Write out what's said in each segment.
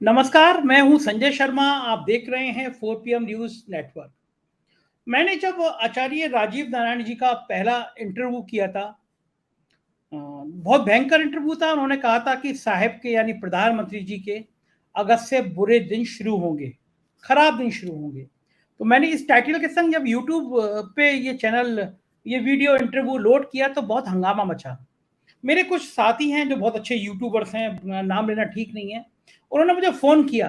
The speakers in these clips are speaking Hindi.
नमस्कार, मैं हूं संजय शर्मा। आप देख रहे हैं 4 PM न्यूज़ नेटवर्क। मैंने जब आचार्य राजीव नारायण जी का पहला इंटरव्यू किया था, बहुत भयंकर इंटरव्यू था। उन्होंने कहा था कि साहब के यानी प्रधानमंत्री जी के अगस्त से बुरे दिन शुरू होंगे, खराब दिन शुरू होंगे। तो मैंने इस टाइटल के संग जब यूट्यूब पे ये वीडियो इंटरव्यू लोड किया तो बहुत हंगामा मचा। मेरे कुछ साथी हैं जो बहुत अच्छे यूट्यूबर्स हैं, नाम लेना ठीक नहीं है। उन्होंने मुझे फ़ोन किया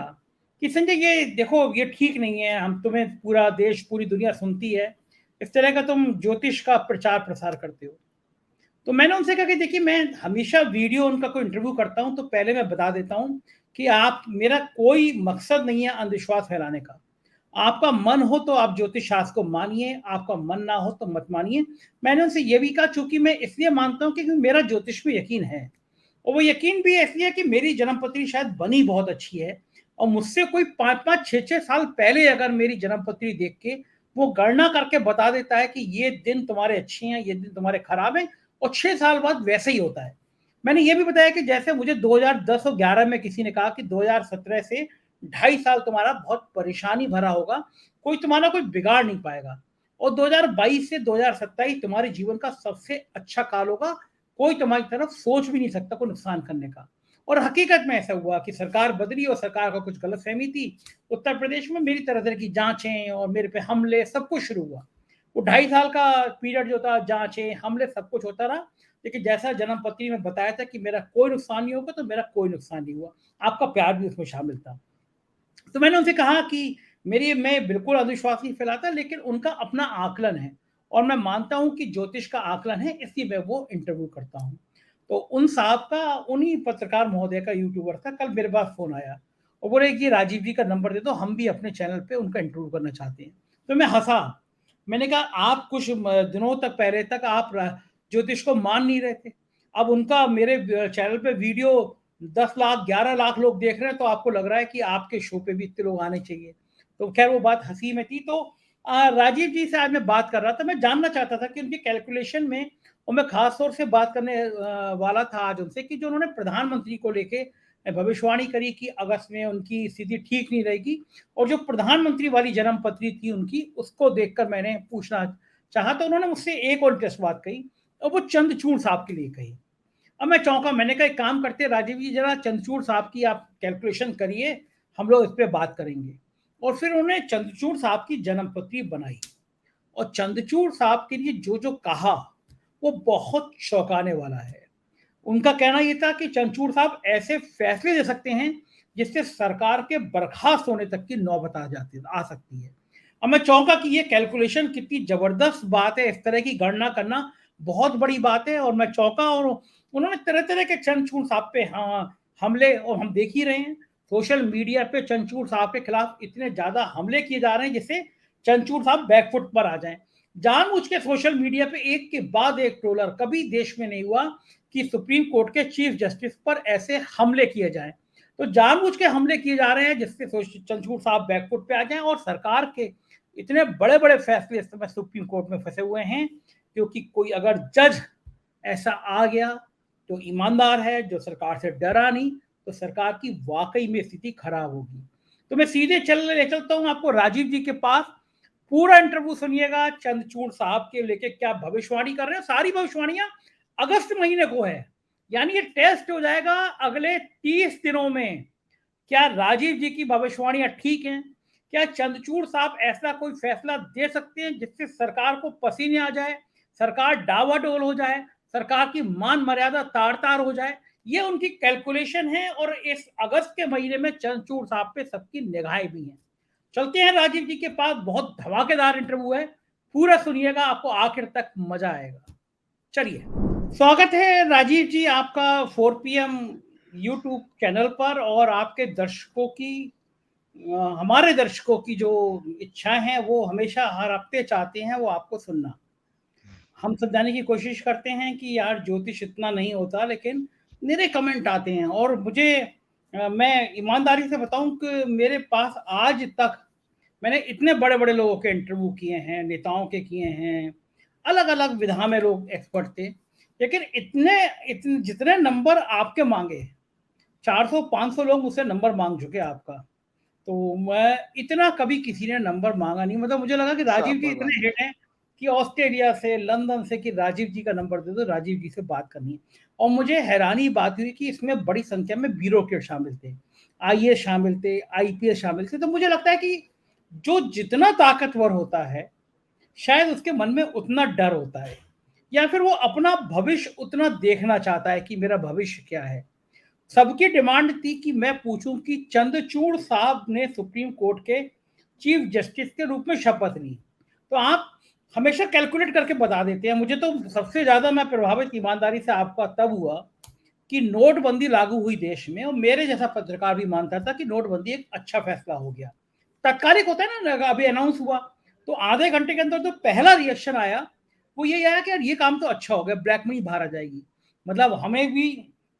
कि संजय ये देखो ये ठीक नहीं है, हम तुम्हें पूरा देश पूरी दुनिया सुनती है, इस तरह का तुम ज्योतिष का प्रचार प्रसार करते हो। तो मैंने उनसे कहा कि देखिए मैं हमेशा वीडियो उनका कोई इंटरव्यू करता हूँ तो पहले मैं बता देता हूँ कि आप मेरा कोई मकसद नहीं है अंधविश्वास फैलाने का। आपका मन हो तो आप ज्योतिष शास्त्र को मानिए, आपका मन ना हो तो मत मानिए। मैंने उनसे ये भी कहा चूँकि मैं इसलिए मानता हूँ क्योंकि मेरा ज्योतिष में यकीन है और वो यकीन भी इसलिए है कि मेरी जन्म पत्री शायद बनी बहुत अच्छी है और मुझसे कोई 5-5, 6-6 साल पहले अगर मेरी जन्म पत्री देख के वो गणना करके बता देता है कि ये दिन तुम्हारे अच्छे हैं, ये दिन तुम्हारे खराब हैं और 6 साल बाद वैसे ही होता है। मैंने ये भी बताया कि जैसे मुझे 2010 और 11 में किसी ने कहा कि 2017 से 2.5 साल तुम्हारा बहुत परेशानी भरा होगा, कोई तुम्हारा कोई बिगाड़ नहीं पाएगा और 2022 से 2027 तुम्हारे जीवन का सबसे अच्छा काल होगा, कोई तुम्हारी तरफ सोच भी नहीं सकता कोई नुकसान करने का। और हकीकत में ऐसा हुआ कि सरकार बदली और सरकार का कुछ गलतफहमी थी। उत्तर प्रदेश में मेरी तरह-तरह की जाँचें और मेरे पे हमले सब कुछ शुरू हुआ। वो 2.5 साल का पीरियड जो था जाँचें, हमले सब कुछ होता रहा, लेकिन जैसा जन्म पत्री में बताया था कि मेरा कोई नुकसान नहीं होगा, तो मेरा कोई नुकसान नहीं हुआ। आपका प्यार भी उसमें शामिल था। तो मैंने उनसे कहा कि मेरी मैं बिल्कुल अंधविश्वास नहीं फैलाता, लेकिन उनका अपना आकलन है और मैं मानता हूँ कि ज्योतिष का आकलन है, इसलिए मैं वो इंटरव्यू करता हूँ। तो उन साहब का, उन्हीं पत्रकार महोदय का, यूट्यूबर था, कल मेरे पास फ़ोन आया और बोले कि राजीव जी का नंबर दे दो, हम भी अपने चैनल पे उनका इंटरव्यू करना चाहते हैं। तो मैं हँसा। मैंने कहा आप कुछ दिनों तक पहले तक आप ज्योतिष को मान नहीं रहे थे। अब उनका मेरे चैनल पे वीडियो 10 लाख 11 लाख लोग देख रहे हैं तो आपको लग रहा है कि आपके शो पे भी इतने लोग आने चाहिए। तो खैर वो बात हँसी में थी। तो राजीव जी से आज मैं बात कर रहा था। मैं जानना चाहता था कि उनकी कैलकुलेशन में, और मैं ख़ास तौर से बात करने वाला था आज उनसे कि जो उन्होंने प्रधानमंत्री को लेके भविष्यवाणी करी कि अगस्त में उनकी स्थिति ठीक नहीं रहेगी और जो प्रधानमंत्री वाली जन्म पत्री थी उनकी, उसको देखकर मैंने पूछना चाहा तो उन्होंने मुझसे एक और दिलचस्प बात कही और वो चंद्रचूड़ साहब के लिए कही। अब मैं चौंका। मैंने कहा एक काम करते हैं राजीव जी, जरा चंद्रचूड़ साहब की आप कैलकुलेशन करिए, हम लोग इस पे बात करेंगे। और फिर उन्होंने चंद्रचूड़ साहब की जन्म पत्री बनाई और चंद्रचूड़ साहब के लिए जो जो कहा वो बहुत चौंकाने वाला है। उनका कहना ये था कि चंद्रचूड़ साहब ऐसे फैसले दे सकते हैं जिससे सरकार के बर्खास्त होने तक की नौबत आ सकती है। अब मैं चौंका कि ये कैलकुलेशन कितनी जबरदस्त बात है, इस तरह की गणना करना बहुत बड़ी बात है। और मैं चौंका और उन्होंने तरह तरह के चंद्रचूड़ साहब पे हमले, और हम देख ही रहे हैं सोशल मीडिया पे चंद्रचूड़ साहब के खिलाफ इतने ज्यादा हमले किए जा रहे हैं जिससे चंद्रचूड़ साहब बैकफुट पर आ जाएं। जानबूझ के सोशल मीडिया पे एक के बाद एक ट्रोलर, कभी देश में नहीं हुआ कि सुप्रीम कोर्ट के चीफ जस्टिस पर ऐसे हमले किए जाएं। तो जानबूझ के हमले किए जा रहे हैं जिससे चंद्रचूड़ साहब बैकफुट पे आ जाएं और सरकार के इतने बड़े बड़े फैसले इस समय सुप्रीम कोर्ट में फंसे हुए हैं, क्योंकि कोई अगर जज ऐसा आ गया तो ईमानदार है, जो सरकार से डरा नहीं, तो सरकार की वाकई में स्थिति खराब होगी। तो मैं सीधे ले चलता हूँ आपको राजीव जी के पास। पूरा इंटरव्यू सुनिएगा, चंद्रचूड़ साहब के लेके क्या भविष्यवाणी कर रहे हैं। सारी भविष्यवाणियां अगस्त महीने को है, यानी ये टेस्ट हो जाएगा अगले 30 दिनों में। क्या राजीव जी की भविष्यवाणियां ठीक हैं? क्या चंद्रचूड़ साहब ऐसा कोई फैसला दे सकते हैं जिससे सरकार को पसीने आ जाए, सरकार डावाडोल हो जाए, सरकार की मान मर्यादा तार तार हो जाए? ये उनकी कैलकुलेशन है और इस अगस्त के महीने में चंद्रचूड़ साहब पे सबकी निगाहें भी हैं। चलते हैं राजीव जी के पास, बहुत धमाकेदार इंटरव्यू है, पूरा सुनिएगा, आपको आखिर तक मजा आएगा। चलिए, स्वागत है राजीव जी आपका 4 PM यूट्यूब चैनल पर। और आपके दर्शकों की, हमारे दर्शकों की जो इच्छाएं हैं वो हमेशा हर हफ्ते चाहते हैं वो आपको सुनना। हम समझाने की कोशिश करते हैं कि यार ज्योतिष इतना नहीं होता, लेकिन मेरे कमेंट आते हैं और मुझे मैं ईमानदारी से बताऊं कि मेरे पास आज तक मैंने इतने बड़े बड़े लोगों के इंटरव्यू किए हैं, नेताओं के किए हैं, अलग अलग विधा में लोग एक्सपर्ट थे, लेकिन इतने इतने जितने नंबर आपके मांगे 400-500 लोग मुझसे नंबर मांग चुके आपका। तो मैं इतना कभी किसी ने नंबर मांगा नहीं, मतलब मुझे लगा कि राजीव जी इतने हिट हैं कि ऑस्ट्रेलिया से, लंदन से, कि राजीव जी का नंबर दे दो, राजीव जी से बात करनी है। और मुझे हैरानी बात हुई कि इसमें बड़ी संख्या में ब्यूरोक्रेट शामिल थे, आईएएस शामिल थे, आईपीएस शामिल थे। तो मुझे लगता है कि जो जितना ताकतवर होता है, शायद उसके मन में उतना डर होता है, या फिर वो अपना भविष्य उतना देखना चाहता है कि मेरा भविष्य क्या है। सबकी डिमांड थी कि मैं पूछूं कि चंद्रचूड़ साहब ने सुप्रीम कोर्ट के चीफ जस्टिस के रूप में शपथ ली, तो आप हमेशा कैलकुलेट करके बता देते हैं। मुझे तो सबसे ज्यादा मैं प्रभावित ईमानदारी से आपका तब हुआ कि नोटबंदी लागू हुई देश में, और मेरे जैसा पत्रकार भी मानता था कि नोटबंदी एक अच्छा फैसला हो गया। तत्कालिक होता है ना, अभी अनाउंस हुआ तो आधे घंटे के अंदर तो पहला रिएक्शन आया वो ये आया कि यार ये काम तो अच्छा हो गया, ब्लैक मनी बाहर आ जाएगी। मतलब हमें भी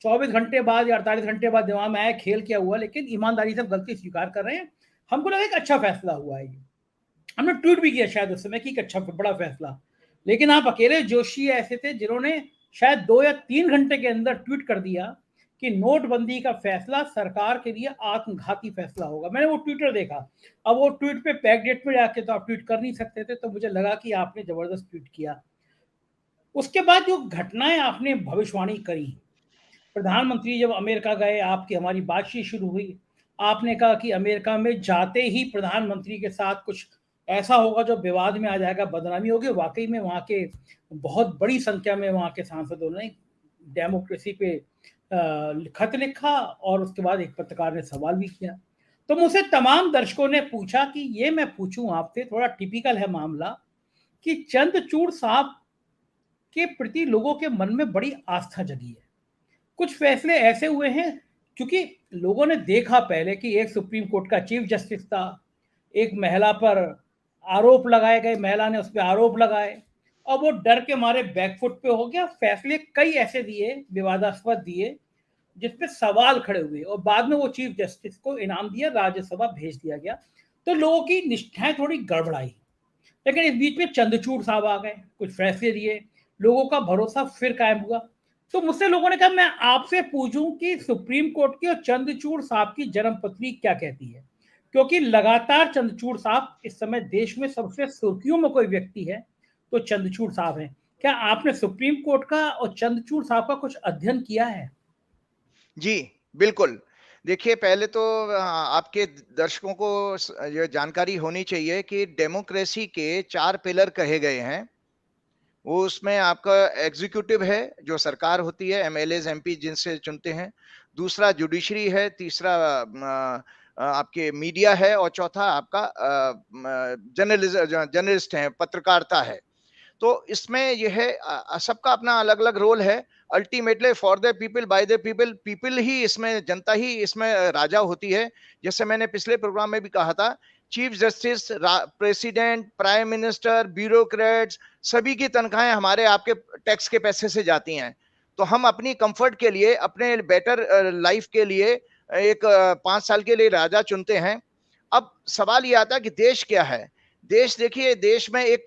24 घंटे बाद या 48 घंटे बाद दिमाग में आया खेल क्या हुआ, लेकिन ईमानदारी से गलती स्वीकार कर रहे हैं। हमको लगा एक अच्छा फैसला हुआ है। हमने ट्वीट भी किया शायद उस समय कि एक अच्छा बड़ा फैसला। लेकिन आप अकेले जोशी ऐसे थे जिन्होंने शायद 2 या 3 घंटे के अंदर ट्वीट कर दिया कि नोटबंदी का फैसला सरकार के लिए आत्मघाती फैसला होगा। मैंने वो ट्विटर देखा। अब वो ट्वीट पे पैक डेट में जाके तो आप ट्वीट कर नहीं सकते थे, तो मुझे लगा कि आपने जबरदस्त ट्वीट किया। उसके बाद जो घटनाएं आपने भविष्यवाणी करी, प्रधानमंत्री जब अमेरिका गए, आपकी हमारी बातचीत शुरू हुई, आपने कहा कि अमेरिका में जाते ही प्रधानमंत्री के साथ कुछ ऐसा होगा जो विवाद में आ जाएगा, बदनामी होगी। वाकई में वहाँ के बहुत बड़ी संख्या में वहाँ के सांसदों ने डेमोक्रेसी पे खत लिखा, और उसके बाद एक पत्रकार ने सवाल भी किया। तो मुझसे तमाम दर्शकों ने पूछा कि ये मैं पूछूं आपसे, थोड़ा टिपिकल है मामला, कि चंद्रचूड़ साहब के प्रति लोगों के मन में बड़ी आस्था जगी है। कुछ फैसले ऐसे हुए हैं क्योंकि लोगों ने देखा पहले कि एक सुप्रीम कोर्ट का चीफ जस्टिस था, एक महिला पर आरोप लगाए गए, महिला ने उस पर आरोप लगाए, और वो डर के मारे बैकफुट पे हो गया। फैसले कई ऐसे दिए, विवादास्पद दिए, जिसपे सवाल खड़े हुए, और बाद में वो चीफ जस्टिस को इनाम दिया, राज्यसभा भेज दिया गया। तो लोगों की निष्ठाएं थोड़ी गड़बड़ाई। लेकिन इस बीच में चंद्रचूड़ साहब आ गए, कुछ फैसले दिए, लोगों का भरोसा फिर कायम हुआ। तो मुझसे लोगों ने कहा मैं आपसे पूछूं कि सुप्रीम कोर्ट की और चंद्रचूड़ साहब की जन्मपत्री क्या कहती है, क्योंकि लगातार चंद्रचूड़ साहब इस समय देश में सबसे सुर्खियों में कोई व्यक्ति है तो चंद्रचूड़ साहब हैं। क्या आपने सुप्रीम कोर्ट का और चंद्रचूड़ साहब का कुछ अध्ययन किया है? जी, बिल्कुल। देखिए, पहले तो आपके दर्शकों को ये जानकारी होनी चाहिए कि डेमोक्रेसी के 4 पिलर कहे गए हैं। वो उसमें आपका एग्जीक्यूटिव है, जो सरकार होती है, एमएलएज, एमपी जिनसे चुनते हैं। दूसरा जुडिशरी है, तीसरा आपके मीडिया है, और चौथा आपका जर्नलिस्ट है, पत्रकारिता है। तो इसमें यह है सबका अपना अलग अलग रोल है। Ultimately for the people by the people, people ही इसमें, जनता ही इसमें राजा होती है। जैसे मैंने पिछले प्रोग्राम में भी कहा था, chief justice, president, prime minister, bureaucrats, सभी की तनख्वाहें हमारे आपके टैक्स के पैसे से जाती हैं। तो हम अपनी कंफर्ट के लिए, अपने बेटर लाइफ के लिए एक 5 साल के लिए राजा चुनते हैं। अब सवाल ये आता है कि देश क्या है। देश, देखिए, देश में एक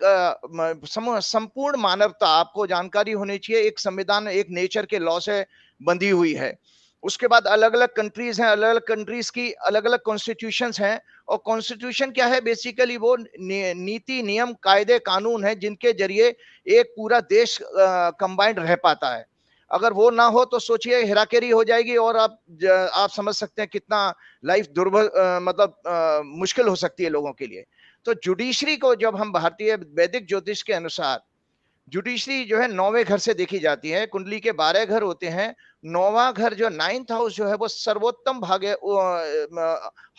संपूर्ण मानवता, आपको जानकारी होनी चाहिए, एक संविधान, एक नेचर के लॉ से बंधी हुई है। उसके बाद अलग अलग कंट्रीज हैं, अलग अलग कंट्रीज की अलग अलग कॉन्स्टिट्यूशंस हैं। और कॉन्स्टिट्यूशन क्या है? बेसिकली वो नीति, नियम, कायदे, कानून है जिनके जरिए एक पूरा देश कंबाइंड रह पाता है। अगर वो ना हो तो सोचिए हेराकेरी हो जाएगी, और आप समझ सकते हैं कितना लाइफ मतलब मुश्किल हो सकती है लोगों के लिए। तो जुडिशरी को जब हम भारतीय वैदिक ज्योतिष के अनुसार, जुडिशरी जो है 9वें घर से देखी जाती है। कुंडली के 12 घर होते हैं। 9वां घर जो 9th हाउस जो है वो सर्वोत्तम भाग्य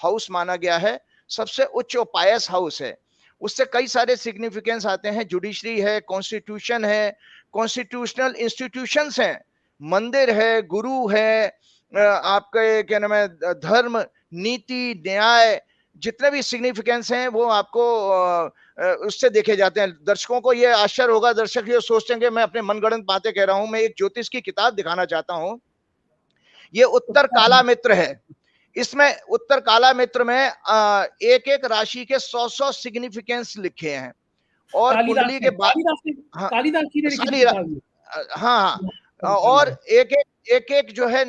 हाउस माना गया है, सबसे उच्च और पायस हाउस है। उससे कई सारे सिग्निफिकेंस आते हैं। जुडिशरी है, कॉन्स्टिट्यूशन है, कॉन्स्टिट्यूशनल इंस्टीट्यूशंस हैं, मंदिर है, गुरु है, आपके क्या नाम है, धर्म, नीति, न्याय, जितने भी सिग्निफिकेंस हैं वो आपको उससे देखे जाते हैं। दर्शकों को ये आश्चर्य होगा, दर्शक ये सोचते हैं कि मैं अपने मनगढ़ंत बातें कह रहा हूं। मैं एक ज्योतिष की किताब दिखाना चाहता हूं। ये उत्तर काला मित्र है। इसमें उत्तर काला मित्र में एक एक राशि के 100 सिग्निफिकेंस लिखे हैं। और कुंडली के कालिदास ने लिखी थी किताब। हाँ, हाँ, और एक एक एक जो है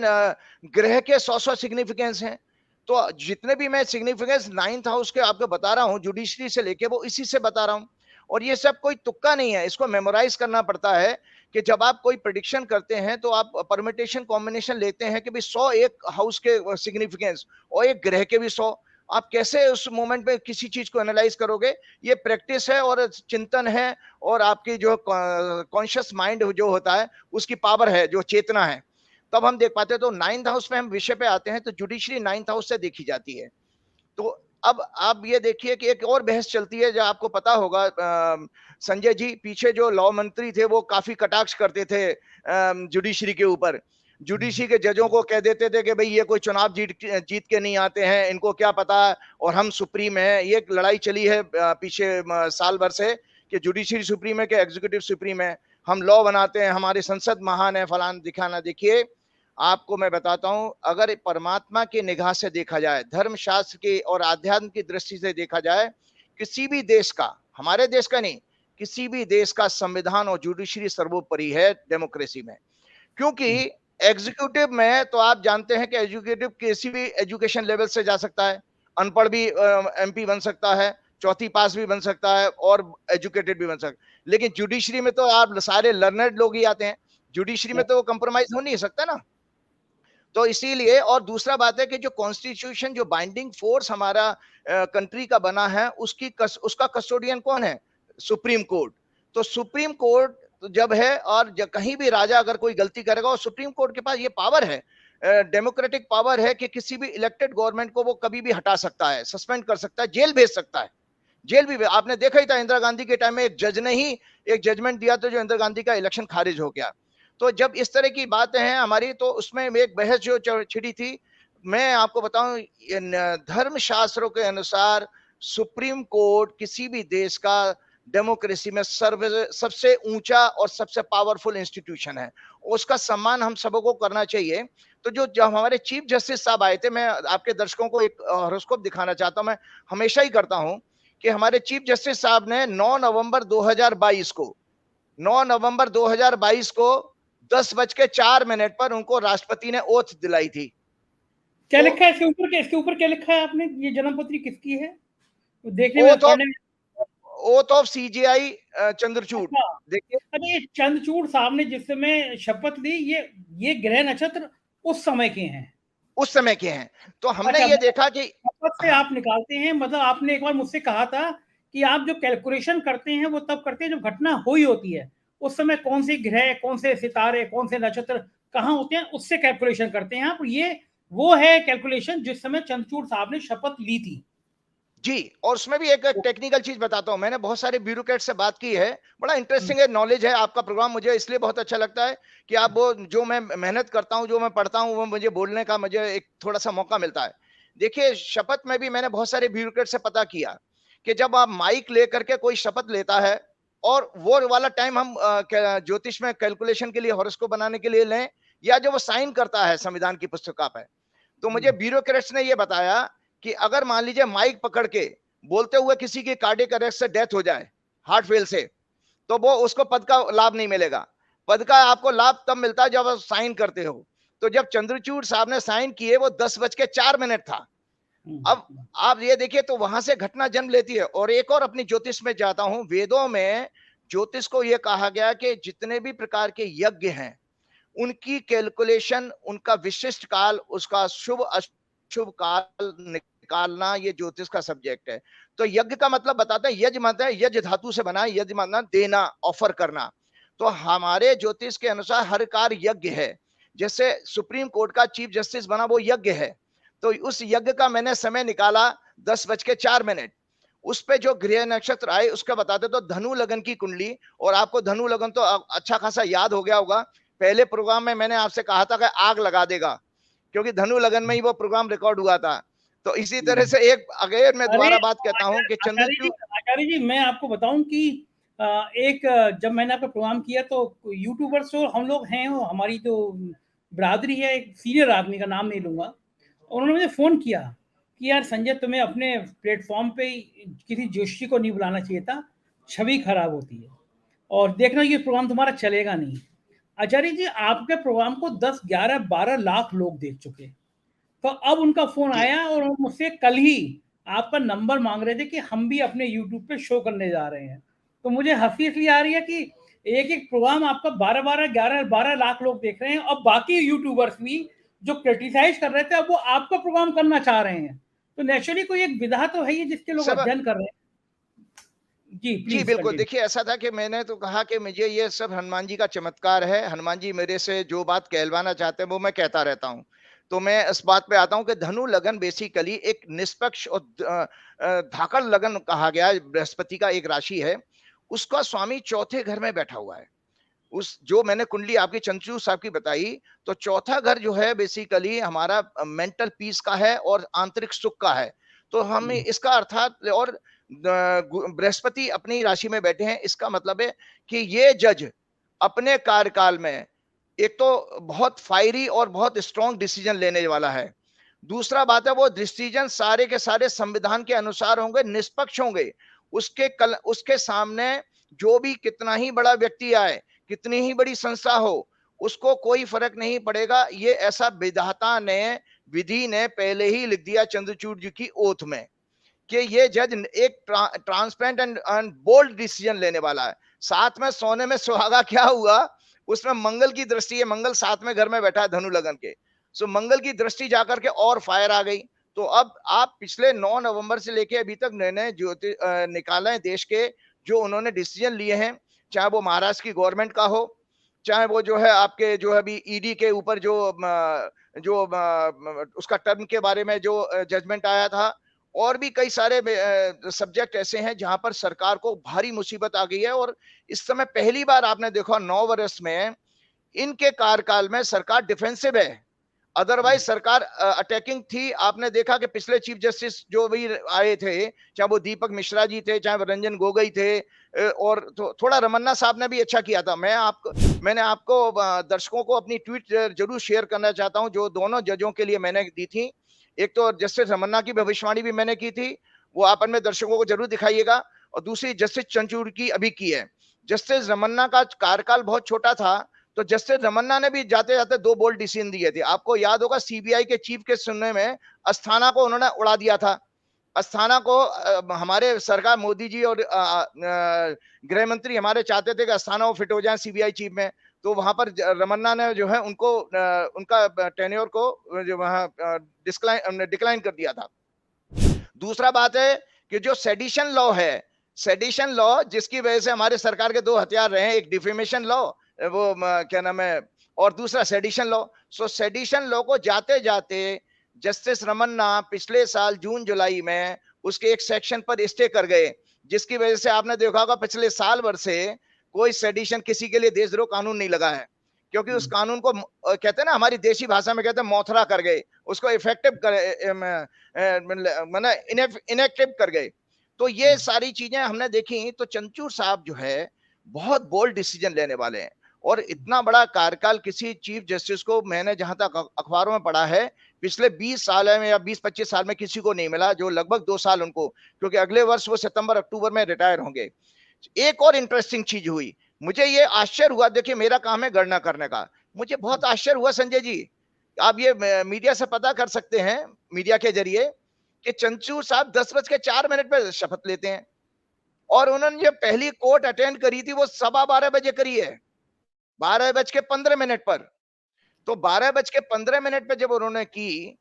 ग्रह के 100 सिग्निफिकेंस हैं। तो जितने भी मैं सिग्निफिकेंस 9th हाउस के आपको बता रहा हूँ, जुडिशरी से लेके, वो इसी से बता रहा हूँ। और ये सब कोई तुक्का नहीं है, इसको मेमोराइज करना पड़ता है कि जब आप कोई प्रेडिक्शन करते हैं तो आप परमिटेशन कॉम्बिनेशन लेते हैं कि भाई 100 एक हाउस के सिग्निफिकेंस और एक ग्रह के भी 100, आप कैसे उस मोमेंट में किसी चीज को एनालाइज करोगे? ये प्रैक्टिस है और चिंतन है, और आपकी जो कॉन्शियस माइंड जो होता है उसकी पावर है, जो चेतना है, तब हम देख पाते हैं। तो 9th हाउस में हम विषय पे आते हैं तो जुडिशरी 9th हाउस से देखी जाती है। तो अब आप ये देखिए कि एक और बहस चलती है, जो आपको पता होगा, संजय जी, पीछे जो लॉ मंत्री थे वो काफी कटाक्ष करते थे जुडिशरी के ऊपर। जुडिशरी के जजों को कह देते थे कि भाई ये कोई चुनाव जीत के नहीं आते हैं, इनको क्या पता, और हम सुप्रीम है। ये एक लड़ाई चली है पीछे साल भर से कि जुडिशरी सुप्रीम है कि एग्जीक्यूटिव सुप्रीम है, हम लॉ बनाते हैं, हमारी संसद महान है, फलाना दिखाना। देखिए, आपको मैं बताता हूं, अगर परमात्मा की निगाह से देखा जाए, धर्मशास्त्र की और आध्यात्म की दृष्टि से देखा जाए, किसी भी देश का, हमारे देश का नहीं, किसी भी देश का संविधान और जुडिशरी सर्वोपरि है डेमोक्रेसी में। क्योंकि एग्जीक्यूटिव में तो आप जानते हैं कि एग्जीक्यूटिव किसी भी एजुकेशन लेवल से जा सकता है, अनपढ़ भी एमपी बन सकता है, चौथी पास भी बन सकता है, और एजुकेटेड भी बन सकता है। लेकिन जुडिशरी में तो आप सारे लर्नर्ड लोग ही आते हैं, जुडिशरी में तो कंप्रोमाइज हो नहीं सकता ना। तो इसीलिए, और दूसरा बात है कि जो कॉन्स्टिट्यूशन, जो बाइंडिंग फोर्स हमारा कंट्री का बना है, उसका कस्टोडियन कौन है? Supreme court. तो सुप्रीम कोर्ट जब है, और कहीं भी राजा अगर कोई गलती करेगा, और सुप्रीम कोर्ट के पास ये पावर है, डेमोक्रेटिक पावर है, कि किसी भी इलेक्टेड गवर्नमेंट को वो कभी भी हटा सकता है, सस्पेंड कर सकता है, जेल भेज सकता है। जेल भी, आपने देखा ही था इंदिरा गांधी के टाइम में एक जज ने ही एक जजमेंट दिया था, जो इंदिरा गांधी का इलेक्शन खारिज हो गया। तो जब इस तरह की बातें हैं हमारी, तो उसमें एक बहस जो छिड़ी थी, मैं आपको बताऊं, धर्म शास्त्रों के अनुसार सुप्रीम कोर्ट किसी भी देश का डेमोक्रेसी में सबसे ऊंचा और सबसे पावरफुल इंस्टीट्यूशन है, उसका सम्मान हम सबको करना चाहिए। तो जब हमारे चीफ जस्टिस साहब आए थे, मैं आपके दर्शकों को एक हॉरोस्कोप दिखाना चाहता हूं, मैं हमेशा ही करता हूं, कि हमारे चीफ जस्टिस साहब ने 9 नवंबर 2022 को 9 नवंबर 2022 को 10:04 पर उनको राष्ट्रपति ने ओथ दिलाई थी। क्या तो लिखा है इसके ऊपर क्या लिखा है आपने? ये जन्मपत्री किसकी है? देखने में, ओथ ऑफ पढ़ने में। Oath of CGI Chandrachud. अच्छा, देखिए, अरे ये चंद्रचूड़ साहब ने जिस समय शपथ ली, ये ग्रह नक्षत्र उस समय के हैं। उस समय के हैं। तो हमने अच्छा, ये देखा कि शपथ से हाँ, आप निकालते हैं, मतलब आपने एक बार मुझसे कहा था कि आप जो कैलकुलेशन करते हैं वो तब करते हैं जब घटना हुई होती है, उस समय कौन से ग्रह, कौन से सितारे, कौन से नक्षत्र कहाँ होते हैं, उससे कैलकुलेशन करते हैं आप। ये वो है कैलकुलेशन जिस समय चंद्रचूड़ साहब ने शपथ ली थी। जी, और उसमें भी एक टेक्निकल चीज बताता हूं, मैंने बहुत सारे ब्यूरोक्रेट से बात की है, बड़ा इंटरेस्टिंग है, नॉलेज है आपका प्रोग्राम, मुझे इसलिए बहुत अच्छा लगता है कि आप वो जो मैं मेहनत करता हूं, जो मैं पढ़ता हूं, वो मुझे बोलने का मुझे एक थोड़ा सा मौका मिलता है। देखिए, शपथ में भी मैंने बहुत सारे ब्यूरोक्रेट से पता किया कि जब आप माइक लेकर के कोई शपथ लेता है, और वो वाला टाइम हम ज्योतिष में कैलकुलेशन के लिए, हॉरोस्कोप बनाने के लिए लें, या जो वो साइन करता है संविधान की पुस्तिका पे, तो मुझे ब्यूरोक्रेट्स ने ये बताया कि अगर मान लीजिए माइक पकड़ के बोलते हुए किसी की कार्डियक अरेस्ट से डेथ हो जाए, हार्ट फेल से, तो वो उसको पद का लाभ नहीं मिलेगा। पद का आपको लाभ तब मिलता है जब आप साइन करते हो। तो जब चंद्रचूड़ साहब ने साइन किए, वो 10:04 था। अब आप ये देखिए, तो वहां से घटना जन्म लेती है। और एक और अपनी ज्योतिष में जाता हूं, वेदों में ज्योतिष को यह कहा गया कि जितने भी प्रकार के यज्ञ हैं, उनकी कैलकुलेशन, उनका विशिष्ट काल, उसका शुभ अशुभ काल निकालना, ये ज्योतिष का सब्जेक्ट है। तो यज्ञ का मतलब बताते हैं, यज्ञ मतलब है, यज्ञ धातु से बना है, यज्ञ मतलब देना, ऑफर करना। तो हमारे ज्योतिष के अनुसार हर कार्य यज्ञ है। जैसे सुप्रीम कोर्ट का चीफ जस्टिस बना, वो यज्ञ है। तो उस यज्ञ का मैंने समय निकाला 10:04। उस पे जो गृह नक्षत्र आए उसका बताते, तो धनु लगन की कुंडली, और आपको धनु लगन तो अच्छा खासा याद हो गया होगा, पहले प्रोग्राम में मैंने आपसे कहा था कि आग लगा देगा, क्योंकि धनु लगन में ही वो प्रोग्राम रिकॉर्ड हुआ था। तो इसी तरह से एक अगेन मैं अरे दोबारा बात कहता हूं कि चंद्रचूड़, आचार्य जी, मैं आपको बताऊं कि जब मैंने आपका प्रोग्राम किया तो यूट्यूबर्स तो हम लोग हैं, और हमारी जो बिरादरी है, एक सीनियर आदमी का नाम नहीं लूंगा, उन्होंने मुझे फ़ोन किया कि यार संजय, तुम्हें अपने प्लेटफॉर्म पे किसी जोशी को नहीं बुलाना चाहिए था, छवि खराब होती है, और देखना ये प्रोग्राम तुम्हारा चलेगा नहीं। आचार्य जी, आपके प्रोग्राम को 10, 11, 12 लाख लोग देख चुके हैं। तो अब उनका फ़ोन जी आया और वो मुझसे कल ही आपका नंबर माँग रहे थे कि हम भी अपने यूट्यूब पे शो करने जा रहे हैं। तो मुझे हँसी इसलिए आ रही है कि एक-एक प्रोग्राम आपका 12-12, 11-12 लाख लोग देख रहे हैं और बाकी यूट्यूबर्स भी जो क्रिटिसाइज़ कर रहे थे, अब वो आपका प्रोग्राम करना चाह रहे हैं। तो नेचुरली कोई एक विधा तो है ही जिसके लोग सब अध्ययन कर रहे हैं। जी, जी, प्लीज़ बिल्कुल। कंटिन्यू। देखिए, ऐसा था कि मैंने तो कहा कि मुझे ये सब हनुमान जी का चमत्कार है। हनुमान जी मेरे से जो बात कहलवाना चाहते हैं, वो मैं कहता रहता हूँ। तो मैं इस बात पे आता हूँ कि धनु लगन बेसिकली एक निष्पक्ष और धाकड़ लगन कहा गया है, बृहस्पति का एक राशि है। उसका स्वामी चौथे घर में बैठा हुआ है। उस जो मैंने कुंडली आपकी चंचू साहब की बताई, तो चौथा घर जो है बेसिकली हमारा मेंटल पीस का है और आंतरिक सुख का है। तो हम हुँ, इसका अर्थात और बृहस्पति अपनी राशि में बैठे हैं, इसका मतलब है कि ये जज अपने कार्यकाल में एक तो बहुत फायरी और बहुत स्ट्रॉन्ग डिसीजन लेने वाला है। दूसरा बात है, वो डिसीजन सारे के सारे संविधान के अनुसार होंगे, निष्पक्ष होंगे। उसके सामने जो भी कितना ही बड़ा व्यक्ति आए, कितनी ही बड़ी संस्था हो, उसको कोई फर्क नहीं पड़ेगा। ये ऐसा विधाता ने, विधि ने पहले ही लिख दिया चंद्रचूड़ जी की ओथ में कि ये जज एक ट्रांसपेरेंट एंड बोल्ड डिसीजन लेने वाला है। साथ में सोने में सुहागा क्या हुआ, उसमें मंगल की दृष्टि है, मंगल साथ में घर में बैठा है धनु लगन के। सो मंगल की दृष्टि जाकर के और फायर आ गई। तो अब आप पिछले 9 नवंबर से लेके अभी तक नए-नए निकाले हैं देश के, जो उन्होंने डिसीजन लिए हैं, चाहे वो महाराष्ट्र की गवर्नमेंट का हो, चाहे वो जो है आपके जो है अभी ईडी के ऊपर जो उसका टर्म के बारे में जो जजमेंट आया था, और भी कई सारे सब्जेक्ट ऐसे हैं जहां पर सरकार को भारी मुसीबत आ गई है। और इस समय पहली बार आपने देखा 9 वर्ष में इनके कार्यकाल में सरकार डिफेंसिव है। अदरवाइज हुँ, सरकार अटैकिंग थी। आपने देखा कि पिछले चीफ जस्टिस जो भी आए थे, चाहे वो दीपक मिश्रा जी थे, चाहे वो रंजन गोगोई थे, और थोड़ा रमन्ना साहब ने भी अच्छा किया था। मैंने आपको दर्शकों को अपनी ट्वीट जरूर शेयर करना चाहता हूं, जो दोनों जजों के लिए मैंने दी थी। एक तो जस्टिस रमन्ना की भविष्यवाणी भी मैंने की थी, वो आप में दर्शकों को जरूर दिखाइएगा। और दूसरी जस्टिस चंद्रचूड़ की अभी की है। जस्टिस रमन्ना का कार्यकाल बहुत छोटा था, तो जस्टिस रमन्ना ने भी जाते जाते 2 बोल्ड डिसीजन दिए थे। आपको याद होगा सीबीआई के चीफ के सुनने में अस्थाना को उन्होंने उड़ा दिया था। अस्थाना को हमारे सरकार मोदी जी और गृह मंत्री हमारे चाहते थे कि अस्थाना वो फिट हो जाए सीबीआई चीफ में। तो वहां पर रमन्ना ने जो है उनको उनका टेन्योर को जो वहां डिक्लाइन कर दिया था। दूसरा बात है कि जो सेडिशन लॉ है, सेडिशन लॉ जिसकी वजह से हमारे सरकार के 2 हथियार रहे हैं, एक डिफेमेशन लॉ, वो क्या नाम है, और दूसरा सेडिशन लॉ। सो सेडिशन लॉ को जाते जाते जस्टिस रमन्ना पिछले साल जून जुलाई में उसके एक सेक्शन पर स्टे कर गए, जिसकी वजह से आपने देखा होगा पिछले साल भर से कोई सेडिशन किसी के लिए देशद्रोह कानून नहीं लगा है, क्योंकि उस हुँ, कानून को कहते हैं ना, हमारी देशी भाषा में कहते हैं मौथरा कर गए, उसको इफेक्टिव मैंने इनएक्टिव कर गए। तो ये हुँ, सारी चीजें हमने देखी। तो चंचूर साहब जो है बहुत बोल्ड डिसीजन लेने वाले हैं। और इतना बड़ा कार्यकाल किसी चीफ जस्टिस को, मैंने जहां तक अखबारों में पढ़ा है, पिछले 20 साल में या 20-25 साल में किसी को नहीं मिला, जो लगभग 2 साल उनको, क्योंकि अगले वर्ष वो सितंबर अक्टूबर में रिटायर होंगे। एक और इंटरेस्टिंग चीज हुई, मुझे ये आश्चर्य हुआ। देखिए, मेरा काम है गणना करने का। मुझे बहुत आश्चर्य हुआ संजय जी, आप ये मीडिया से पता कर सकते हैं, मीडिया के जरिए, कि चंचू साहब 10:04 पे शपथ लेते हैं, और उन्होंने जो पहली कोर्ट अटेंड करी थी वो 12:15 करी है, 12:15 पर। तो 12:15 पे जब उन्होंने की,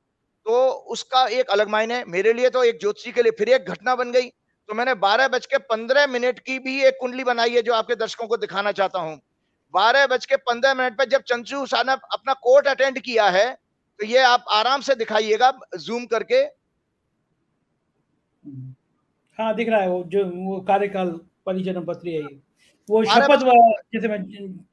तो उसका एक अलग मायने, मेरे लिए तो एक ज्योतिषी के लिए फिर एक घटना बन गई। तो मैंने 12:15 की भी एक कुंडली बनाई है, जो आपके दर्शकों को दिखाना चाहता हूं। 12:15 पे जब चंचू साहब ने अपना कोर्ट अटेंड किया है, तो ये आप आराम से दिखाइएगा जूम करके। हुँ। हाँ, दिख रहा है वो कार्यकाल परिचय पत्री है ये। वो बारह शपथ बज व जैसे मैं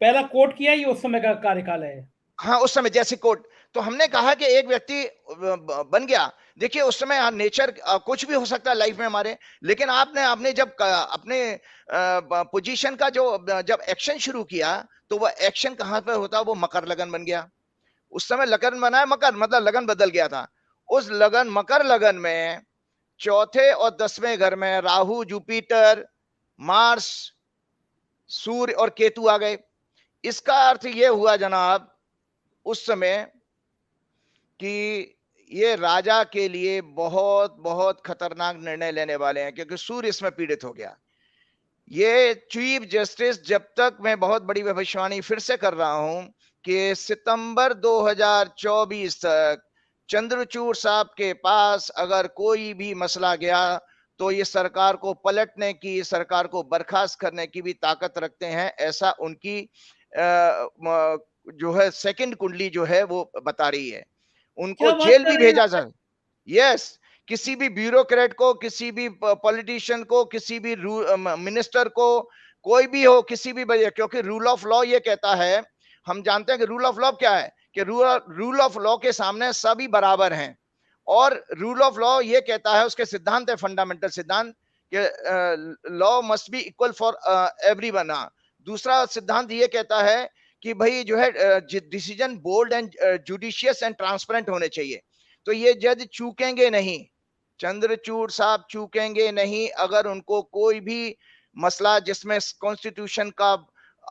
पहला कोट किया ये उस समय का कार्यकाल है। हाँ, उस समय जैसे कोर्ट। तो हमने कहा कि एक व्यक्ति बन गया। देखिए, उस समय नेचर कुछ भी हो सकता है लाइफ में हमारे, लेकिन आपने आपने जब अपने पोजीशन का जो जब एक्शन शुरू किया, तो वो एक्शन कहां पे होता, वो मकर लगन बन गया। उस समय लगन बना है, मकर मतलब लगन बदल गया था। उस लगन, मकर लगन में चौथे और 10वें घर में राहु, जुपिटर, मार्स, सूर्य और केतु आ गए। इसका अर्थ ये हुआ जनाब उस समय कि ये राजा के लिए बहुत बहुत खतरनाक निर्णय लेने वाले हैं, क्योंकि सूर्य इसमें पीड़ित हो गया। ये चीफ जस्टिस, जब तक, मैं बहुत बड़ी भविष्यवाणी फिर से कर रहा हूं कि सितंबर 2024 तक चंद्रचूड़ साहब के पास अगर कोई भी मसला गया तो ये सरकार को पलटने की, सरकार को बर्खास्त करने की भी ताकत रखते हैं, ऐसा उनकी जो है सेकंड कुंडली जो है वो बता रही है। उनको क्या बात जेल कर भी रहे हैं भेजा आप? जा, यस, किसी भी ब्यूरोक्रेट को, किसी भी पॉलिटिशियन को, किसी भी मिनिस्टर को, कोई भी हो, किसी भी वजह, क्योंकि रूल ऑफ लॉ ये कहता है, हम जानते हैं कि रूल ऑफ लॉ क्या है, कि रूल ऑफ लॉ के सामने सभी बराबर हैं। और रूल ऑफ लॉ ये कहता है, उसके सिद्धांत है, फंडामेंटल सिद्धांत, कि law must be equal for everyone. दूसरा सिद्धांत ये कहता है कि भाई जो है decision bold and judicious and transparent होने चाहिए। तो ये जज चूकेंगे नहीं, चंद्रचूड़ साहब चूकेंगे नहीं। अगर उनको कोई भी मसला जिसमें कॉन्स्टिट्यूशन का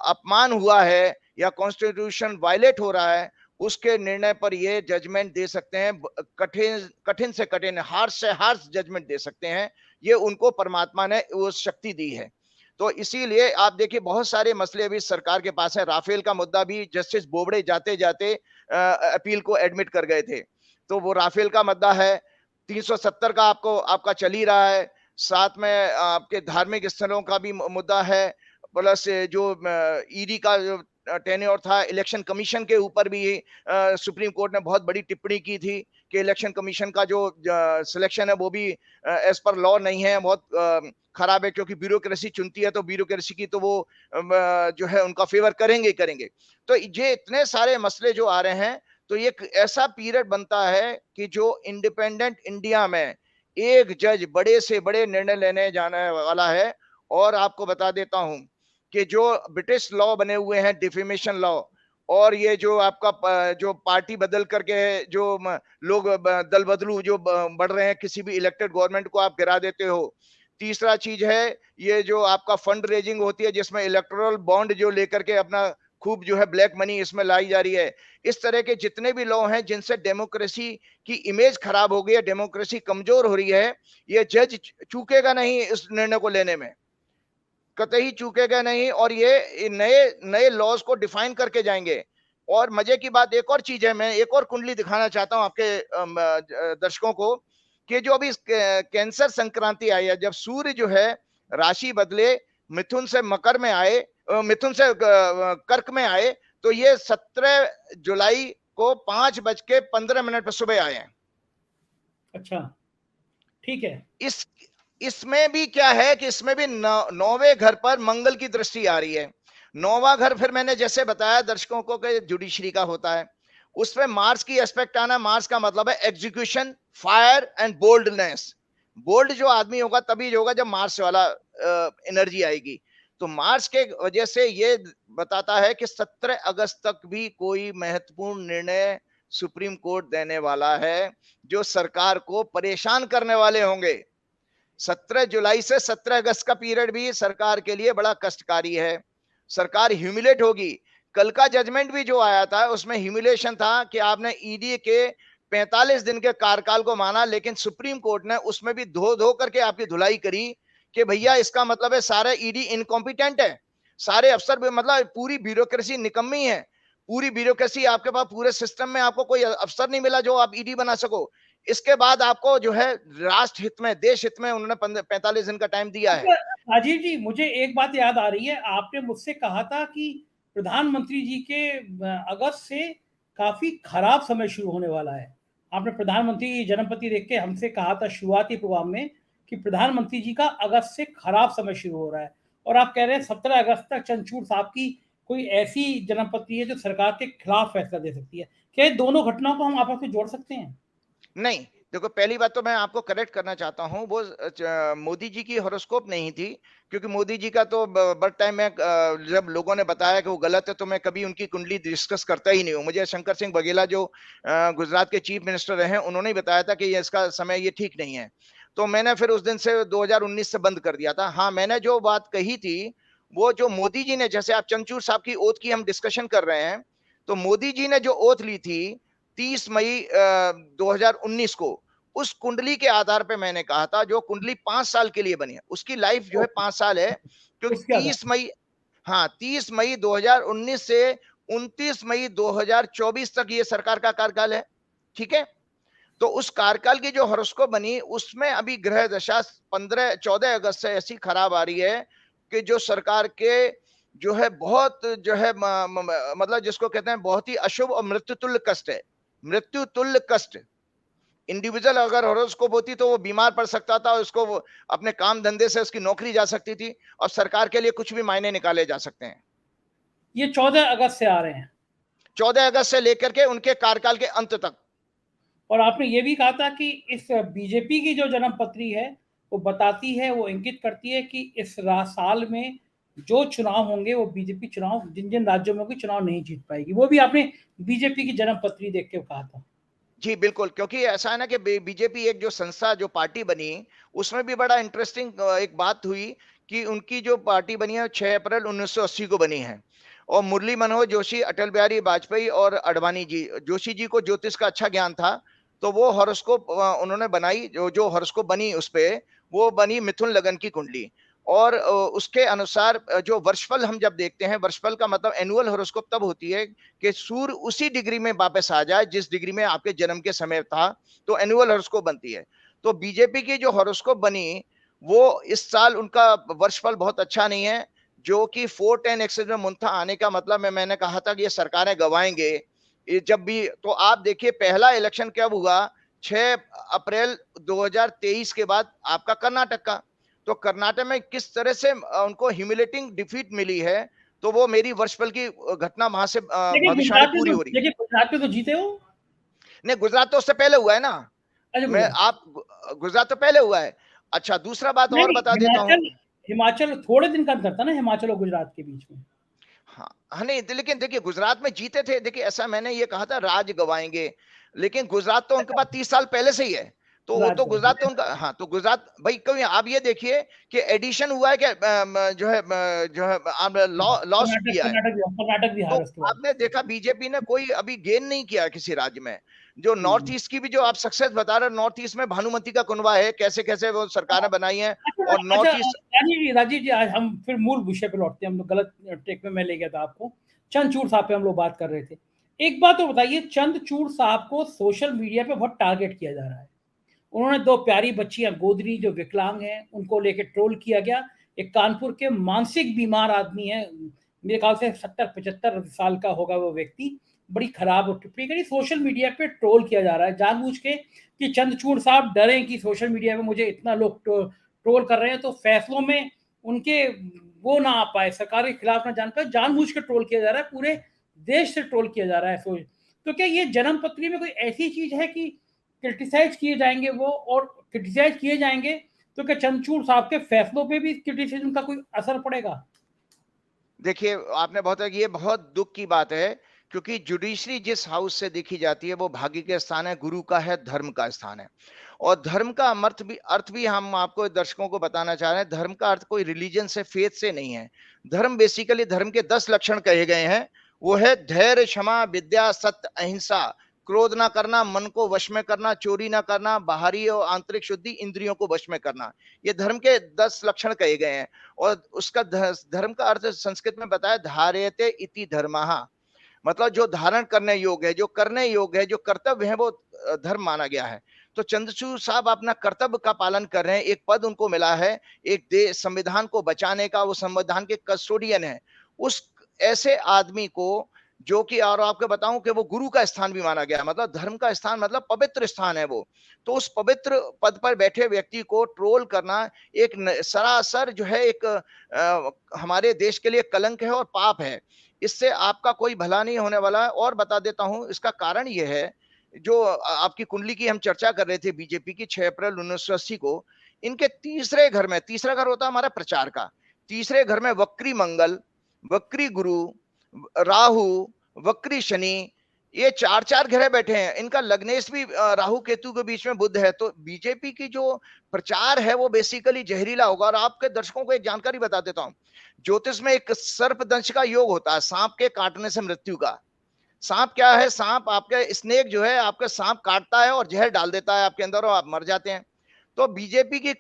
अपमान हुआ है या कॉन्स्टिट्यूशन वायलेट हो रहा है, उसके निर्णय पर ये जजमेंट दे सकते हैं, कठिन कठिन से कठिन, हार्श से हार्श जजमेंट दे सकते हैं। ये उनको परमात्मा ने वो शक्ति दी है। तो इसीलिए आप देखिए बहुत सारे मसले अभी सरकार के पास है। राफेल का मुद्दा भी जस्टिस बोबड़े जाते जाते अपील को एडमिट कर गए थे। तो वो राफेल का मुद्दा है, 370 का आपका चल ही रहा है, साथ में आपके धार्मिक स्थलों का भी मुद्दा है, प्लस जो ईडी का जो टेन्योर था, इलेक्शन कमीशन के ऊपर भी सुप्रीम कोर्ट ने बहुत बड़ी टिप्पणी की थी कि इलेक्शन कमीशन का जो सिलेक्शन है वो भी एज पर लॉ नहीं है, बहुत खराब है, क्योंकि ब्यूरोक्रेसी चुनती है, तो ब्यूरोक्रेसी की तो वो जो है उनका फेवर करेंगे ही करेंगे। तो ये इतने सारे मसले जो आ रहे हैं, तो ये ऐसा पीरियड बनता है कि जो इंडिपेंडेंट इंडिया में एक जज बड़े से बड़े निर्णय लेने जाने वाला है। और आपको बता देता हूं कि जो ब्रिटिश लॉ बने हुए हैं, डिफेमेशन लॉ, और ये जो आपका जो पार्टी बदल करके जो लोग दल बदलू जो बढ़ रहे हैं, किसी भी इलेक्टेड गवर्नमेंट को आप गिरा देते हो। तीसरा चीज है ये जो आपका फंड रेजिंग होती है, जिसमें इलेक्टोरल बॉन्ड जो लेकर के अपना खूब जो है ब्लैक मनी इसमें लाई जा रही है। इस तरह के जितने भी लॉ हैं जिनसे डेमोक्रेसी की इमेज खराब हो गई है, डेमोक्रेसी कमजोर हो रही है, ये जज चूकेगा नहीं इस निर्णय को लेने में, कतई चूकेगा नहीं। और ये नए नए लॉज को डिफाइन करके जाएंगे। और मजे की बात एक और चीज है, मैं एक और कुंडली दिखाना चाहता हूं आपके दर्शकों को, कि जो अभी कैंसर संक्रांति आई है, जब सूर्य जो है राशि बदले, मिथुन से मकर में आए, मिथुन से कर्क में आए, तो ये 17 जुलाई को 5:15 पर सुबह आए हैं। अच्छा, ठीक है। इसमें भी क्या है कि इसमें भी 9वें घर पर मंगल की दृष्टि आ रही है। 9वां घर फिर मैंने जैसे बताया दर्शकों को कि जुडिशरी का होता है, उसमें मार्स की एस्पेक्ट आना। मार्स का मतलब है execution, fire and boldness. Bold जो आदमी होगा तभी होगा जब मार्स वाला एनर्जी आएगी। तो मार्स के वजह से ये बताता है कि 17 अगस्त तक भी कोई महत्वपूर्ण निर्णय सुप्रीम कोर्ट देने वाला है, जो सरकार को परेशान करने वाले होंगे। 17 जुलाई से 17 अगस्त का पीरियड भी सरकार के लिए बड़ा कष्टकारी है। सरकार ह्यूमिलेट होगी। कल का जजमेंट भी जो आया था उसमें ह्यूमिलेशन था कि आपने ईडी के 45 दिन के कार्यकाल को माना, लेकिन सुप्रीम कोर्ट ने उसमें भी धो धो करके आपकी धुलाई करी कि भैया इसका मतलब है सारे ईडी इनकॉम्पिटेंट है, सारे अफसर, मतलब पूरी ब्यूरोक्रेसी निकम्मी है, पूरी ब्यूरोक्रेसी आपके पास, पूरे सिस्टम में आपको कोई अफसर नहीं मिला जो आप ईडी बना सको। इसके बाद आपको जो है राष्ट्र हित में, देश हित में उन्होंने 45 दिन का टाइम दिया है। राजीव जी, मुझे एक बात याद आ रही है, आपने मुझसे कहा था कि प्रधानमंत्री जी के अगस्त से काफी खराब समय शुरू होने वाला है। आपने प्रधानमंत्री जन्मपति देख के हमसे कहा था शुरुआती प्रोग्राम में कि प्रधानमंत्री जी का अगस्त से खराब समय शुरू हो रहा है, और आप कह रहे हैं 17 अगस्त तक चंद्रचूड़ साहब की कोई ऐसी जन्मपति है जो सरकार के खिलाफ फैसला दे सकती है। क्या दोनों घटनाओं को हम आपस में जोड़ सकते हैं? नहीं, देखो पहली बात तो मैं आपको करेक्ट करना चाहता हूं, वो मोदी जी की हॉरोस्कोप नहीं थी, क्योंकि मोदी जी का तो बर्थ टाइम में जब लोगों ने बताया कि वो गलत है तो मैं कभी उनकी कुंडली डिस्कस करता ही नहीं हूं। मुझे शंकर सिंह बघेला जो गुजरात के चीफ मिनिस्टर रहे, उन्होंने ही बताया था कि ये इसका समय ये ठीक नहीं है। तो मैंने फिर उस दिन से 2019 से बंद कर दिया था। हाँ, मैंने जो बात कही थी वो जो मोदी जी ने, जैसे आप चंद्रचूड़ साहब की ओथ की हम डिस्कशन कर रहे हैं, तो मोदी जी ने जो ओथ ली थी 30 मई 2019 को, उस कुंडली के आधार पे मैंने कहा था, जो कुंडली 5 साल के लिए बनी है, उसकी लाइफ जो है 5 साल है, क्योंकि उसके आधार 30 मई, हाँ 30 मई 2019 से 29 मई 2024 तक ये सरकार का कार्यकाल है, ठीक है। तो उस कार्यकाल की जो हॉरोस्कोप बनी, उसमें अभी ग्रह दशा 14 अगस्त से ऐसी खराब आ रही है कि जो सरकार के जो है बहुत जो है मतलब जिसको कहते हैं बहुत ही अशुभ और मृत्यु तुल्य कष्ट है, मृत्यु तुल्य कष्ट। इंडिविजुअल अगर हॉरोस्कोप होती तो वो बीमार पड़ सकता था, उसको अपने काम धंधे से उसकी नौकरी जा सकती थी, और सरकार के लिए कुछ भी मायने निकाले जा सकते हैं। ये 14 अगस्त से आ रहे हैं, 14 अगस्त से लेकर के उनके कार्यकाल के अंत तक। और आपने ये भी कहा था कि इस बीजेपी की जो जन्म पत्री है वो बताती है, वो इंगित करती है कि इस साल में जो चुनाव होंगे वो बीजेपी चुनाव जिन जिन राज्यों में कोई चुनाव नहीं जीत पाएगी, वो भी आपने बीजेपी की जन्म पत्री देख के कहा था। जी बिल्कुल, क्योंकि ऐसा है ना कि बीजेपी एक जो संस्था, जो पार्टी बनी, उसमें भी बड़ा इंटरेस्टिंग एक बात हुई कि उनकी जो पार्टी बनी है 6 अप्रैल 1980 को बनी है, और मुरली मनोहर जोशी, अटल बिहारी वाजपेयी और अडवाणी जी, जोशी जी को ज्योतिष का अच्छा ज्ञान था, तो वो हॉरोस्कोप उन्होंने बनाई, जो हॉरोस्कोप बनी उस पे, वो बनी मिथुन लगन की कुंडली। और उसके अनुसार जो वर्षफल हम जब देखते हैं, वर्षफल का मतलब एनुअल हॉरोस्कोप तब होती है कि सूर्य उसी डिग्री में वापस आ जाए जिस डिग्री में आपके जन्म के समय था, तो एनुअल हॉरोस्कोप बनती है। तो बीजेपी की जो हॉरोस्कोप बनी, वो इस साल उनका वर्षफल बहुत अच्छा नहीं है, जो कि 410 एक्सेस में मुंथा आने का मतलब है, मैंने कहा था कि ये सरकारें गवाएंगे ये जब भी। तो आप देखिए पहला इलेक्शन कब हुआ, 6 अप्रैल 2023 के बाद आपका कर्नाटक का। तो कर्नाटक में किस तरह से उनको ह्यूमिलेटिंग डिफीट मिली है, तो वो मेरी वर्षफल की घटना वहां से भविष्यवाणी पूरी हो रही है। लेकिन गुजरात में तो जीते हो। नहीं, गुजरात तो उससे पहले हुआ है ना। अच्छा, मैं गुजरात आप गुजरात तो पहले हुआ है। अच्छा, दूसरा बात नहीं और नहीं, बता देता हूं। हिमाचल, हिमाचल थोड़े दिन का अंतर था ना हिमाचल और गुजरात के बीच में। हाँ हाँ, नहीं लेकिन देखिए गुजरात में जीते थे, देखिए ऐसा मैंने ये कहा था राज गवाएंगे, लेकिन गुजरात तो उनके पास 30 साल पहले से ही है, तो वो तो राज्य गुजरात तो उनका, हाँ तो गुजरात भाई, कभी आप ये देखिए कि एडिशन हुआ है क्या, जो है आप लॉस कर्नाटक, किया है। कर्नाटक तो बिहार उसके बाद। आपने देखा बीजेपी ने कोई अभी गेन नहीं किया किसी राज्य में। जो नॉर्थ ईस्ट की भी जो आप सक्सेस बता रहे हैं, नॉर्थ ईस्ट में भानुमति का कुनबा है, कैसे कैसे वो सरकारें बनाई हैं, अच्छा और अच्छा, नॉर्थ ईस्ट। राजीव जी आज हम फिर मूल विषय पे लौटते हैं, हम लोग गलत ट्रैक में मैं ले गया था आपको। चंद्रचूड़ साहब पे हम लोग बात कर रहे थे। एक बात तो बताइए, चंद्रचूड़ साहब को सोशल मीडिया पे बहुत टारगेट किया जा रहा है। उन्होंने दो प्यारी बच्चियां गोदरी जो विकलांग हैं उनको लेकर ट्रोल किया गया। एक कानपुर के मानसिक बीमार आदमी है, मेरे ख्याल से 70-75 साल का होगा वो व्यक्ति, बड़ी खराब टिप्पणी करी। सोशल मीडिया पे ट्रोल किया जा रहा है जानबूझ के कि चंद्रचूड़ साहब डरे कि सोशल मीडिया पे मुझे इतना लोग ट्रोल कर रहे हैं तो फैसलों में उनके वो ना आ पाए, सरकार के खिलाफ ना जान पाए, जानबूझ के ट्रोल किया जा रहा है, पूरे देश से ट्रोल किया जा रहा है। तो क्या ये जन्म पत्री में कोई ऐसी चीज है कि क्रिटिसाइज किए जाएंगे वो, और क्रिटिसाइज किए जाएंगे तो क्या चंद्रचूड़ साहब के फैसलों पे भी क्रिटिसिज्म का कोई असर पड़ेगा? देखिए आपने बहुत, ये बहुत दुख की बात है, क्योंकि जुडिशरी जिस हाउस से देखी जाती है वो भाग्य के स्थान है, गुरु का है, धर्म का स्थान है। और धर्म का अर्थ भी हम आपको दर्शकों को बताना चाह रहे हैं, धर्म का अर्थ कोई रिलीजन से, फेथ से नहीं है। धर्म बेसिकली, धर्म के 10 लक्षण कहे गए हैं, वो है धैर्य, क्षमा, विद्या, सत्य, अहिंसा, क्रोध ना करना, मन को वश में करना, चोरी ना करना, बाहरी और आंतरिक शुद्धि, इंद्रियों को वश में करना। ये धर्म के 10 लक्षण कहे गए हैं। और उसका धर्म का अर्थ संस्कृत में बताया, धार्यते इति धर्मः, मतलब जो धारण करने योग्य है, जो करने योग्य है, जो कर्तव्य है, वो धर्म माना गया है। तो चंद्रचूड़ साहब अपना कर्तव्य का पालन कर रहे हैं, एक पद उनको मिला है, एक देश संविधान को बचाने का, वो संविधान के कस्टोडियन है। उस ऐसे आदमी को, जो कि, और आपको बताऊं कि वो गुरु का स्थान भी माना गया, मतलब धर्म का स्थान, मतलब पवित्र स्थान है वो। तो उस पवित्र पद पर बैठे व्यक्ति को ट्रोल करना एक सरासर जो है एक हमारे देश के लिए कलंक है और पाप है। इससे आपका कोई भला नहीं होने वाला है। और बता देता हूं इसका कारण यह है, जो आपकी कुंडली की हम चर्चा कर रहे थे बीजेपी की 6 अप्रैल 1980 को, इनके तीसरे घर में, तीसरा घर होता है हमारा प्रचार का, तीसरे घर में वक्री मंगल, वक्री गुरु, राहु, वक्री शनि, ये 4-4 ग्रह बैठे हैं, इनका लग्नेश भी राहु केतु के बीच में बुध है। तो बीजेपी की जो प्रचार है वो बेसिकली जहरीला होगा। और आपके दर्शकों को एक जानकारी बता देता हूं, ज्योतिष में एक सर्पदंश का योग होता है, सांप के काटने से मृत्यु का। सांप क्या है? सांप आपके स्नेक जो है, आपके सांप काटता है और जहर डाल देता है आपके अंदर और आप मर जाते हैं। तो बीजेपी की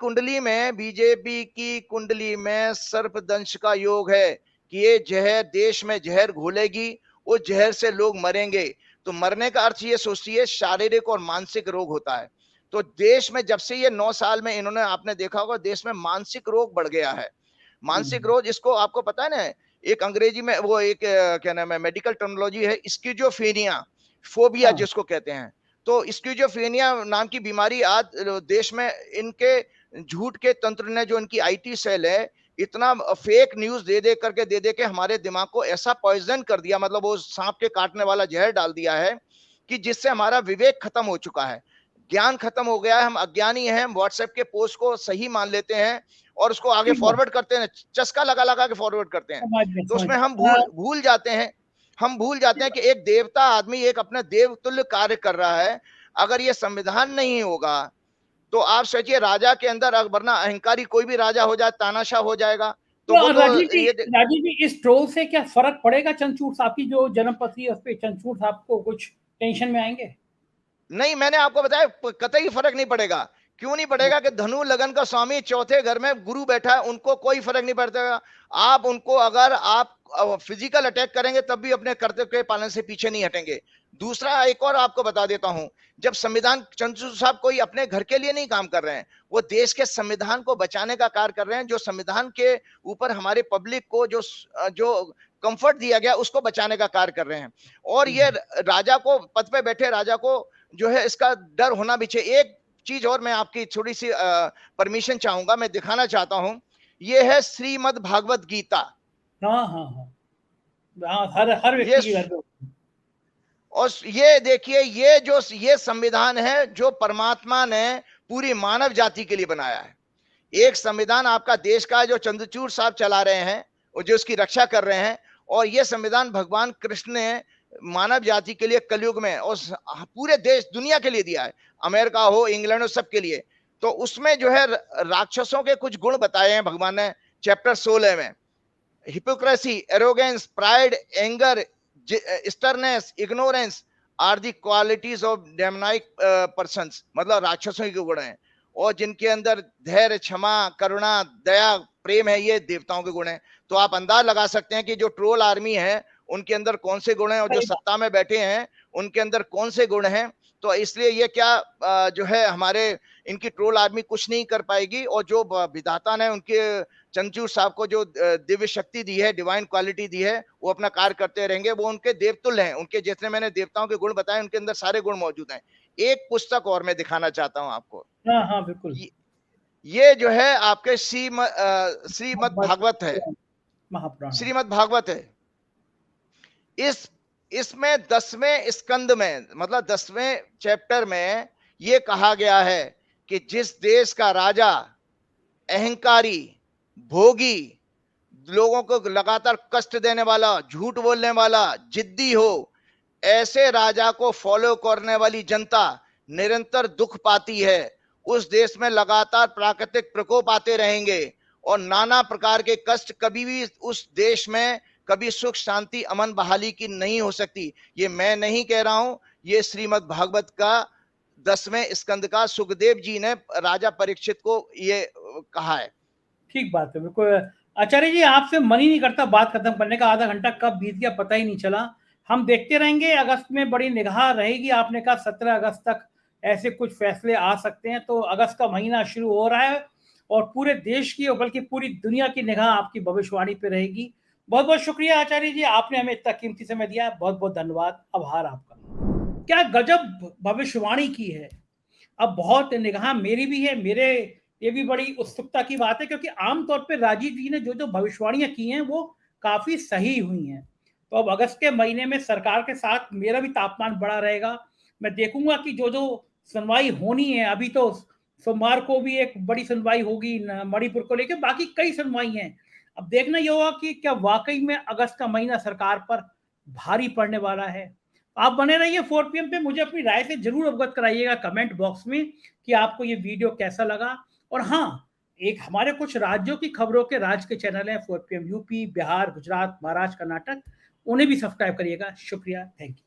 कुंडली में सर्पदंश का योग है कि ये जहर देश में जहर घोलेगी, उस जहर से लोग मरेंगे। तो मरने का अर्थ ये सोचिए शारीरिक और मानसिक रोग होता है। तो देश में जब से ये 9 साल में इन्होंने, आपने देखा होगा देश में मानसिक रोग बढ़ गया है। मानसिक रोग, इसको आपको पता है ना, एक अंग्रेजी में वो एक क्या नाम है, मेडिकल टर्मिनोलॉजी है, स्किज़ोफ्रेनिया, फोबिया हाँ। जिसको कहते हैं। तो स्किज़ोफ्रेनिया नाम की बीमारी आज देश में, इनके झूठ के तंत्र ने, जो इनकी आईटी सेल है, इतना फेक न्यूज दे दे के हमारे दिमाग को ऐसा पॉइजन कर दिया, मतलब वो सांप के काटने वाला जहर डाल दिया है कि जिससे हमारा विवेक खत्म हो चुका है, ज्ञान खत्म हो गया है। हम अज्ञानी हैं, हम व्हाट्सएप के पोस्ट को सही मान लेते हैं और उसको आगे ठीक बात। फॉरवर्ड करते हैं, चस्का लगा लगा के फॉरवर्ड करते हैं। समझ गए, तो समझ उसमें हम गए। भूल जाते हैं, हम भूल जाते हैं कि एक देवता आदमी एक अपना देवतुल्य कार्य कर रहा है। अगर ये संविधान नहीं होगा तो आप सोचिए, राजा के अंदर, वरना अहंकारी कोई भी राजा हो जाए, तानाशाह हो जाएगा। तो वो तो तो ये राजीव जी इस ट्रोल से क्या फर्क पड़ेगा चंद्रचूड़ साहब की जो जन्मपत्री है उस पर? चंद्रचूड़ साहब को कुछ टेंशन में आएंगे? नहीं, मैंने आपको बताया कतई फर्क नहीं पड़ेगा। क्यों नहीं पड़ेगा? कि धनु लगन का स्वामी चौथे घर में गुरु बैठा है, उनको कोई फर्क नहीं पड़ता। आप उनको, अगर आप फिजिकल अटैक करेंगे तब भी अपने कर्तव्य के पालन से पीछे नहीं हटेंगे। दूसरा, एक और आपको बता देता हूं, जब संविधान, चंद्रचूड़ साहब कोई अपने घर के लिए नहीं काम कर रहे हैं, वो देश के संविधान को बचाने का कार्य कर रहे हैं। जो संविधान के ऊपर हमारे पब्लिक को जो जो कंफर्ट दिया गया उसको बचाने का कार्य कर रहे हैं। और ये राजा को, पद पे बैठे राजा को जो है इसका डर होना भी चाहिए। एक चीज और मैं आपकी थोड़ी सी परमिशन चाहूंगा, मैं दिखाना चाहता हूं। ये है श्रीमद् भागवत गीता। हाँ हाँ हाँ हाँ, हर ये व्यक्ति के घर पे। और ये देखिए, ये संविधान है जो परमात्मा ने पूरी मानव जाति के लिए बनाया है। एक संविधान आपका देश का जो चंद्रचूड़ साहब चला रहे हैं और जो उसकी रक्षा कर रहे हैं, और ये संविधान भगवान कृष्ण ने मानव जाति के लिए कलयुग में और पूरे देश दुनिया के लिए दिया है, अमेरिका हो, इंग्लैंड हो, सबके लिए। तो उसमें जो है राक्षसों के कुछ गुण बताए हैं भगवान ने चैप्टर 16 में। Hypocrisy, arrogance, pride, anger, sternness, ignorance are the qualities of demoniac persons, मतलब राक्षसों के गुण हैं। और जिनके अंदर धैर्य, क्षमा, करुणा, दया, प्रेम है, ये देवताओं के गुण हैं। तो आप अंदाज लगा सकते हैं कि जो ट्रोल आर्मी है उनके अंदर कौन से गुण हैं, और जो सत्ता में बैठे हैं उनके अंदर कौन से गुण हैं। तो इसलिए ये क्या जो है हमारे, इनकी ट्रोल आर्मी कुछ नहीं कर पाएगी। और जो विधाता ने उनके चंद्रचूड़ साहब को जो दिव्य शक्ति दी है, डिवाइन क्वालिटी दी है, वो अपना कार्य करते रहेंगे। वो उनके देवतुल्य हैं, उनके जितने मैंने देवताओं के गुण बताए उनके अंदर सारे गुण मौजूद हैं। एक पुस्तक और मैं दिखाना चाहता हूं आपको। हाँ हाँ बिल्कुल। ये जो है आपके श्रीमद् भागवत है, महापुराण। श्रीमद् भागवत है। इसमें 10वें स्कंद में, मतलब 10वें चैप्टर में ये कहा गया है कि जिस देश का राजा अहंकारी, भोगी, लोगों को लगातार कष्ट देने वाला, झूठ बोलने वाला, जिद्दी हो, ऐसे राजा को फॉलो करने वाली जनता निरंतर दुख पाती है। उस देश में लगातार प्राकृतिक प्रकोप आते रहेंगे और नाना प्रकार के कष्ट, कभी भी उस देश में कभी सुख, शांति, अमन, बहाली की नहीं हो सकती। ये मैं नहीं कह रहा हूं, ये श्रीमद् भागवत का 10वें स्कंद का सुखदेव जी ने राजा परीक्षित को ये कहा है। ठीक बात है, बिल्कुल। आचार्य जी, आपसे मन ही नहीं करता बात खत्म करने का, आधा घंटा कब बीत गया पता ही नहीं चला। हम देखते रहेंगे, अगस्त में बड़ी निगाह रहेगी। आपने कहा 17 अगस्त तक ऐसे कुछ फैसले आ सकते हैं, तो अगस्त का महीना शुरू हो रहा है और पूरे देश की और बल्कि पूरी दुनिया की निगाह आपकी भविष्यवाणी पे रहेगी। बहुत बहुत शुक्रिया आचार्य जी, आपने हमें इतना कीमती समय दिया। बहुत बहुत धन्यवाद, आभार आपका। क्या गजब भविष्यवाणी की है। अब बहुत निगाह मेरी भी है, मेरे ये भी बड़ी उत्सुकता की बात है, क्योंकि आमतौर पे राजीव जी ने जो जो भविष्यवाणियां की हैं वो काफी सही हुई हैं। तो अब अगस्त के महीने में सरकार के साथ मेरा भी तापमान बढ़ा रहेगा। मैं देखूंगा कि जो जो सुनवाई होनी है, अभी तो सोमवार को भी एक बड़ी सुनवाई होगी मणिपुर को लेकर, बाकी कई सुनवाई हैं। अब देखना ये होगा कि क्या वाकई में अगस्त का महीना सरकार पर भारी पड़ने वाला है। आप बने रहिए 4 पीएम पे, मुझे अपनी राय से जरूर अवगत कराइएगा कमेंट बॉक्स में कि आपको ये वीडियो कैसा लगा। और हाँ, एक हमारे कुछ राज्यों की खबरों के राज्य के चैनल हैं 4 पीएम यूपी, बिहार, गुजरात, महाराष्ट्र, कर्नाटक, उन्हें भी सब्सक्राइब करिएगा। शुक्रिया, थैंक यू।